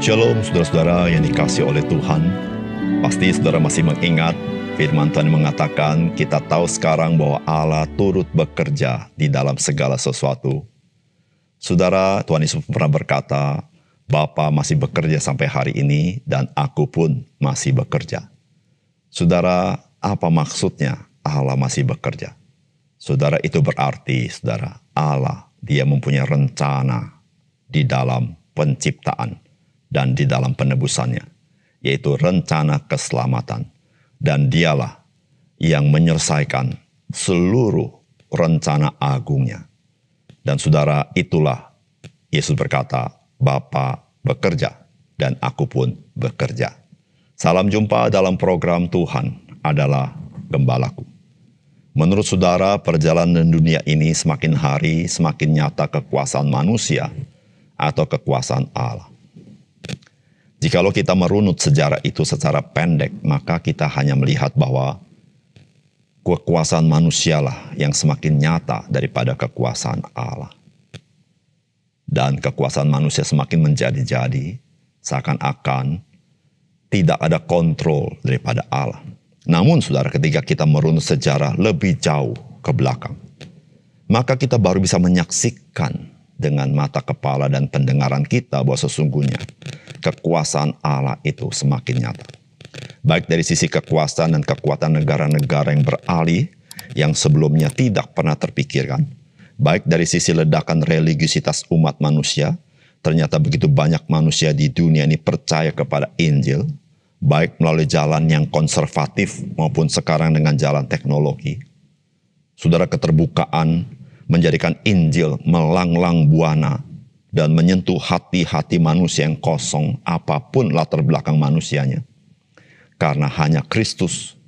Shalom saudara-saudara yang dikasihi oleh Tuhan. Pasti saudara masih mengingat firman Tuhan mengatakan kita tahu sekarang bahwa Allah turut bekerja di dalam segala sesuatu. Saudara, Tuhan Yesus pernah berkata, Bapa masih bekerja sampai hari ini dan aku pun masih bekerja. Saudara, apa maksudnya Allah masih bekerja? Saudara, itu berarti saudara, Allah dia mempunyai rencana di dalam penciptaan dan di dalam penebusannya, yaitu rencana keselamatan. Dan dialah yang menyelesaikan seluruh rencana agungnya. Dan saudara, itulah Yesus berkata, Bapa bekerja dan aku pun bekerja. Salam jumpa dalam program Tuhan adalah Gembalaku. Menurut saudara, perjalanan dunia ini semakin hari semakin nyata kekuasaan manusia atau kekuasaan Allah. Jikalau kita merunut sejarah itu secara pendek, maka kita hanya melihat bahwa kekuasaan manusialah yang semakin nyata daripada kekuasaan Allah. Dan kekuasaan manusia semakin menjadi-jadi, seakan-akan tidak ada kontrol daripada Allah. Namun saudara, ketika kita merunut sejarah lebih jauh ke belakang, maka kita baru bisa menyaksikan dengan mata kepala dan pendengaran kita bahwa sesungguhnya kekuasaan Allah itu semakin nyata. Baik dari sisi kekuasaan dan kekuatan negara-negara yang beralih yang sebelumnya tidak pernah terpikirkan. Baik dari sisi ledakan religiusitas umat manusia, ternyata begitu banyak manusia di dunia ini percaya kepada Injil, baik melalui jalan yang konservatif maupun sekarang dengan jalan teknologi. Saudara, keterbukaan menjadikan Injil melanglang buana dan menyentuh hati-hati manusia yang kosong apapun latar belakang manusianya. Karena hanya Kristus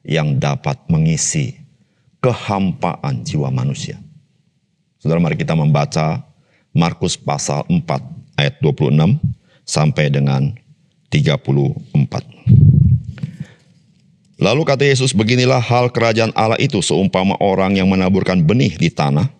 yang dapat mengisi kehampaan jiwa manusia. Saudara, mari kita membaca Markus pasal 4 ayat 26 sampai dengan 34. Lalu kata Yesus, beginilah hal kerajaan Allah itu seumpama orang yang menaburkan benih di tanah.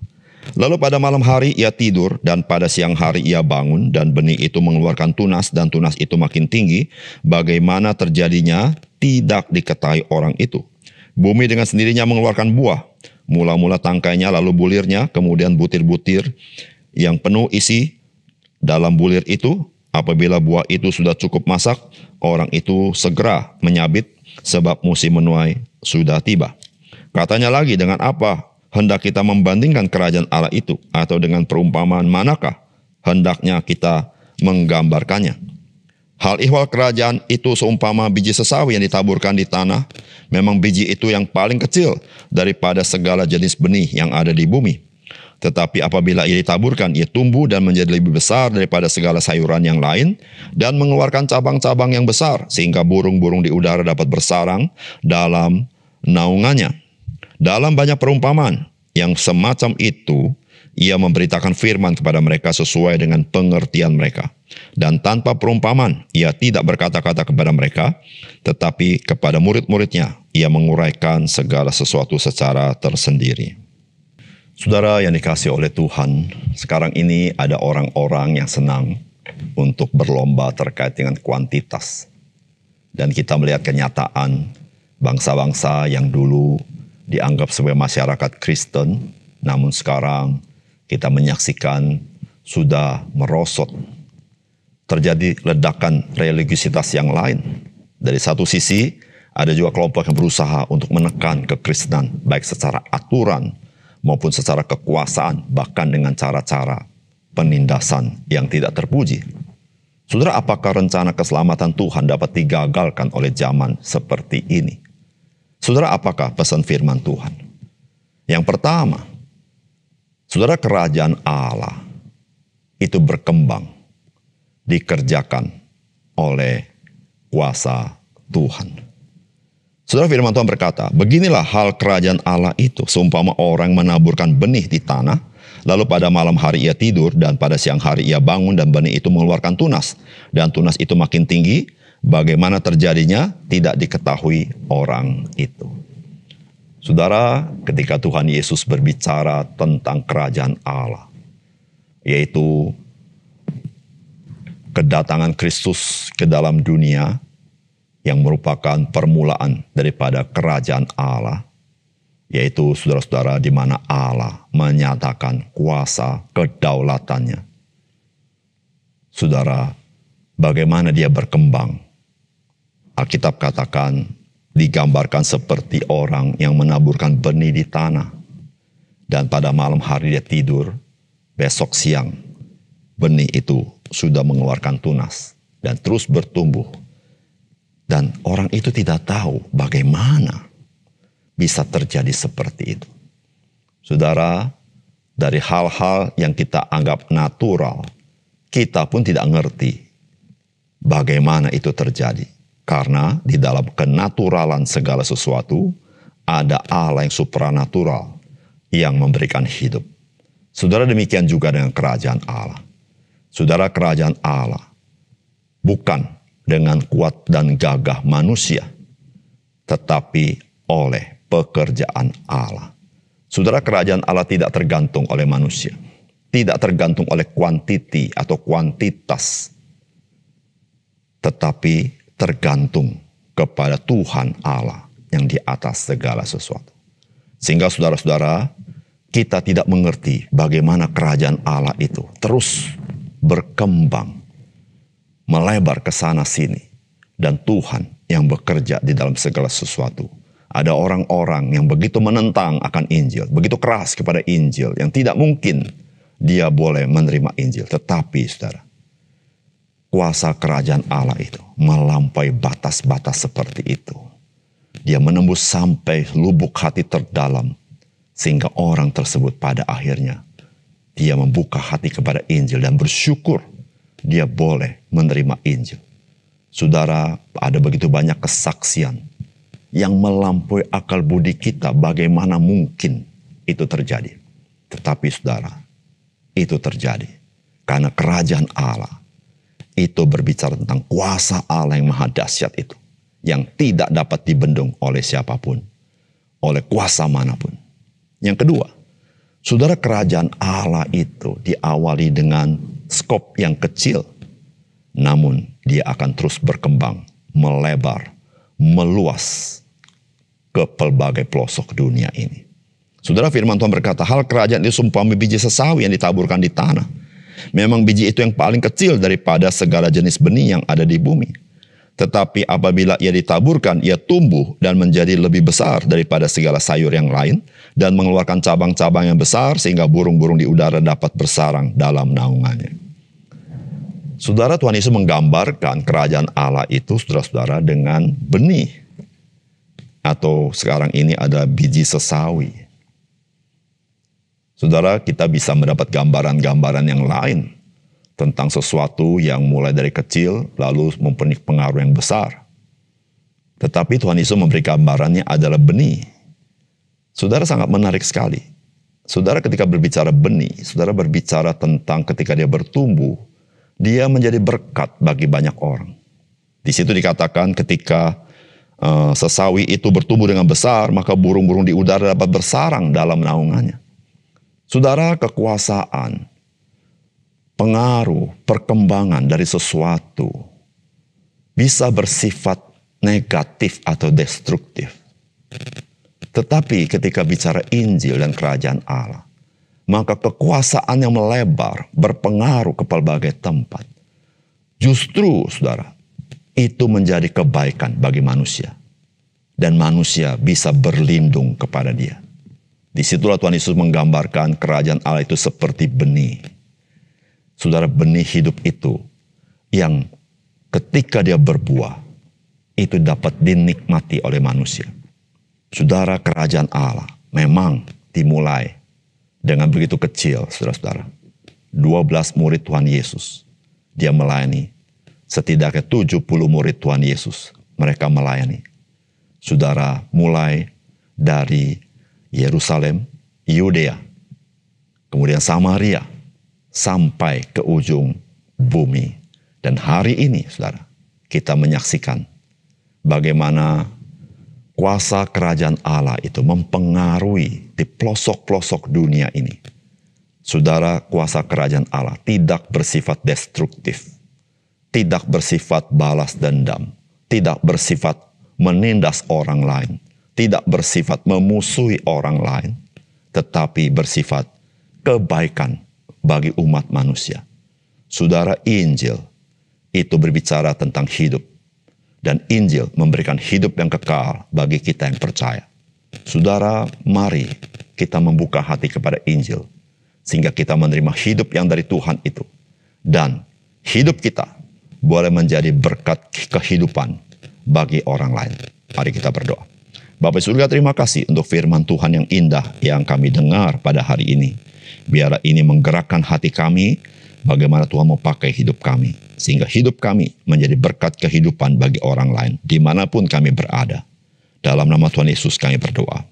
Lalu pada malam hari ia tidur dan pada siang hari ia bangun dan benih itu mengeluarkan tunas dan tunas itu makin tinggi. Bagaimana terjadinya tidak diketahui orang itu. Bumi dengan sendirinya mengeluarkan buah. Mula-mula tangkainya lalu bulirnya, kemudian butir-butir yang penuh isi dalam bulir itu. Apabila buah itu sudah cukup masak, orang itu segera menyabit sebab musim menuai sudah tiba. Katanya lagi, dengan apa hendak kita membandingkan kerajaan Allah itu? Atau dengan perumpamaan manakah hendaknya kita menggambarkannya? Hal ihwal kerajaan itu seumpama biji sesawi yang ditaburkan di tanah. Memang biji itu yang paling kecil daripada segala jenis benih yang ada di bumi. Tetapi apabila ia ditaburkan, ia tumbuh dan menjadi lebih besar daripada segala sayuran yang lain dan mengeluarkan cabang-cabang yang besar sehingga burung-burung di udara dapat bersarang dalam naungannya. Dalam banyak perumpamaan yang semacam itu, ia memberitakan firman kepada mereka sesuai dengan pengertian mereka. Dan tanpa perumpamaan, ia tidak berkata-kata kepada mereka, tetapi kepada murid-muridnya, ia menguraikan segala sesuatu secara tersendiri. Saudara yang dikasihi oleh Tuhan, sekarang ini ada orang-orang yang senang untuk berlomba terkait dengan kuantitas. Dan kita melihat kenyataan bangsa-bangsa yang dulu dianggap sebagai masyarakat Kristen, namun sekarang kita menyaksikan sudah merosot. Terjadi ledakan religiusitas yang lain. Dari satu sisi, ada juga kelompok yang berusaha untuk menekan kekristenan, baik secara aturan maupun secara kekuasaan, bahkan dengan cara-cara penindasan yang tidak terpuji. Saudara, apakah rencana keselamatan Tuhan dapat digagalkan oleh zaman seperti ini? Saudara, apakah pesan firman Tuhan? Yang pertama, saudara, kerajaan Allah itu berkembang, dikerjakan oleh kuasa Tuhan. Saudara, firman Tuhan berkata, beginilah hal kerajaan Allah itu, seumpama orang menaburkan benih di tanah, lalu pada malam hari ia tidur, dan pada siang hari ia bangun, dan benih itu mengeluarkan tunas, dan tunas itu makin tinggi, bagaimana terjadinya tidak diketahui orang itu. Saudara, ketika Tuhan Yesus berbicara tentang kerajaan Allah, yaitu kedatangan Kristus ke dalam dunia yang merupakan permulaan daripada kerajaan Allah, yaitu saudara-saudara di mana Allah menyatakan kuasa kedaulatannya. Saudara, bagaimana dia berkembang? Alkitab katakan digambarkan seperti orang yang menaburkan benih di tanah. Dan pada malam hari dia tidur, besok siang benih itu sudah mengeluarkan tunas dan terus bertumbuh. Dan orang itu tidak tahu bagaimana bisa terjadi seperti itu. Saudara, dari hal-hal yang kita anggap natural, kita pun tidak ngerti bagaimana itu terjadi. Karena di dalam kenaturalan segala sesuatu, ada Allah yang supranatural yang memberikan hidup. Saudara, demikian juga dengan kerajaan Allah. Saudara, kerajaan Allah bukan dengan kuat dan gagah manusia, tetapi oleh pekerjaan Allah. Saudara, kerajaan Allah tidak tergantung oleh manusia. Tidak tergantung oleh kuantiti atau kuantitas. Tetapi tergantung kepada Tuhan Allah yang di atas segala sesuatu. Sehingga saudara-saudara, kita tidak mengerti bagaimana kerajaan Allah itu terus berkembang, melebar ke sana sini. Dan Tuhan yang bekerja di dalam segala sesuatu. Ada orang-orang yang begitu menentang akan Injil, begitu keras kepada Injil, yang tidak mungkin dia boleh menerima Injil. Tetapi saudara, kuasa kerajaan Allah itu melampaui batas-batas seperti itu. Dia menembus sampai lubuk hati terdalam, sehingga orang tersebut pada akhirnya dia membuka hati kepada Injil dan bersyukur dia boleh menerima Injil. Saudara, ada begitu banyak kesaksian yang melampaui akal budi kita, bagaimana mungkin itu terjadi. Tetapi saudara, itu terjadi karena kerajaan Allah itu berbicara tentang kuasa Allah yang maha dahsyat itu, yang tidak dapat dibendung oleh siapapun, oleh kuasa manapun. Yang kedua, saudara, kerajaan Allah itu diawali dengan skop yang kecil, namun dia akan terus berkembang, melebar, meluas ke pelbagai pelosok dunia ini. Saudara, firman Tuhan berkata, hal kerajaan itu seumpama biji sesawi yang ditaburkan di tanah. Memang biji itu yang paling kecil daripada segala jenis benih yang ada di bumi. Tetapi apabila ia ditaburkan, ia tumbuh dan menjadi lebih besar daripada segala sayur yang lain, dan mengeluarkan cabang-cabang yang besar, sehingga burung-burung di udara dapat bersarang dalam naungannya. Saudara, Tuhan Yesus menggambarkan kerajaan Allah itu, saudara-saudara, dengan benih. Atau sekarang ini ada biji sesawi. Saudara, kita bisa mendapat gambaran-gambaran yang lain tentang sesuatu yang mulai dari kecil lalu mempunyai pengaruh yang besar. Tetapi Tuhan Yesus memberi gambarannya adalah benih. Saudara, sangat menarik sekali. Saudara, ketika berbicara benih, saudara berbicara tentang ketika dia bertumbuh, dia menjadi berkat bagi banyak orang. Di situ dikatakan ketika sesawi itu bertumbuh dengan besar, maka burung-burung di udara dapat bersarang dalam naungannya. Saudara, kekuasaan, pengaruh, perkembangan dari sesuatu bisa bersifat negatif atau destruktif. Tetapi ketika bicara Injil dan kerajaan Allah, maka kekuasaan yang melebar, berpengaruh ke pelbagai tempat. Justru, saudara, itu menjadi kebaikan bagi manusia. Dan manusia bisa berlindung kepada dia. Disitulah Tuhan Yesus menggambarkan kerajaan Allah itu seperti benih. Saudara, benih hidup itu yang ketika dia berbuah, itu dapat dinikmati oleh manusia. Saudara, kerajaan Allah memang dimulai dengan begitu kecil, saudara-saudara. 12 murid Tuhan Yesus, dia melayani. Setidaknya 70 murid Tuhan Yesus, mereka melayani. Saudara, mulai dari Yerusalem, Yudea, kemudian Samaria, sampai ke ujung bumi. Dan hari ini, saudara, kita menyaksikan bagaimana kuasa kerajaan Allah itu mempengaruhi di pelosok-pelosok dunia ini. Saudara, kuasa kerajaan Allah tidak bersifat destruktif. tidak bersifat balas dendam, tidak bersifat menindas orang lain, tidak bersifat memusuhi orang lain, tetapi bersifat kebaikan bagi umat manusia. Saudara, Injil itu berbicara tentang hidup. Dan Injil memberikan hidup yang kekal bagi kita yang percaya. Saudara, mari kita membuka hati kepada Injil, sehingga kita menerima hidup yang dari Tuhan itu. Dan hidup kita boleh menjadi berkat kehidupan bagi orang lain. Mari kita berdoa. Bapa surga, terima kasih untuk firman Tuhan yang indah yang kami dengar pada hari ini. Biarlah ini menggerakkan hati kami, bagaimana Tuhan mau pakai hidup kami, sehingga hidup kami menjadi berkat kehidupan bagi orang lain, dimanapun kami berada. Dalam nama Tuhan Yesus kami berdoa.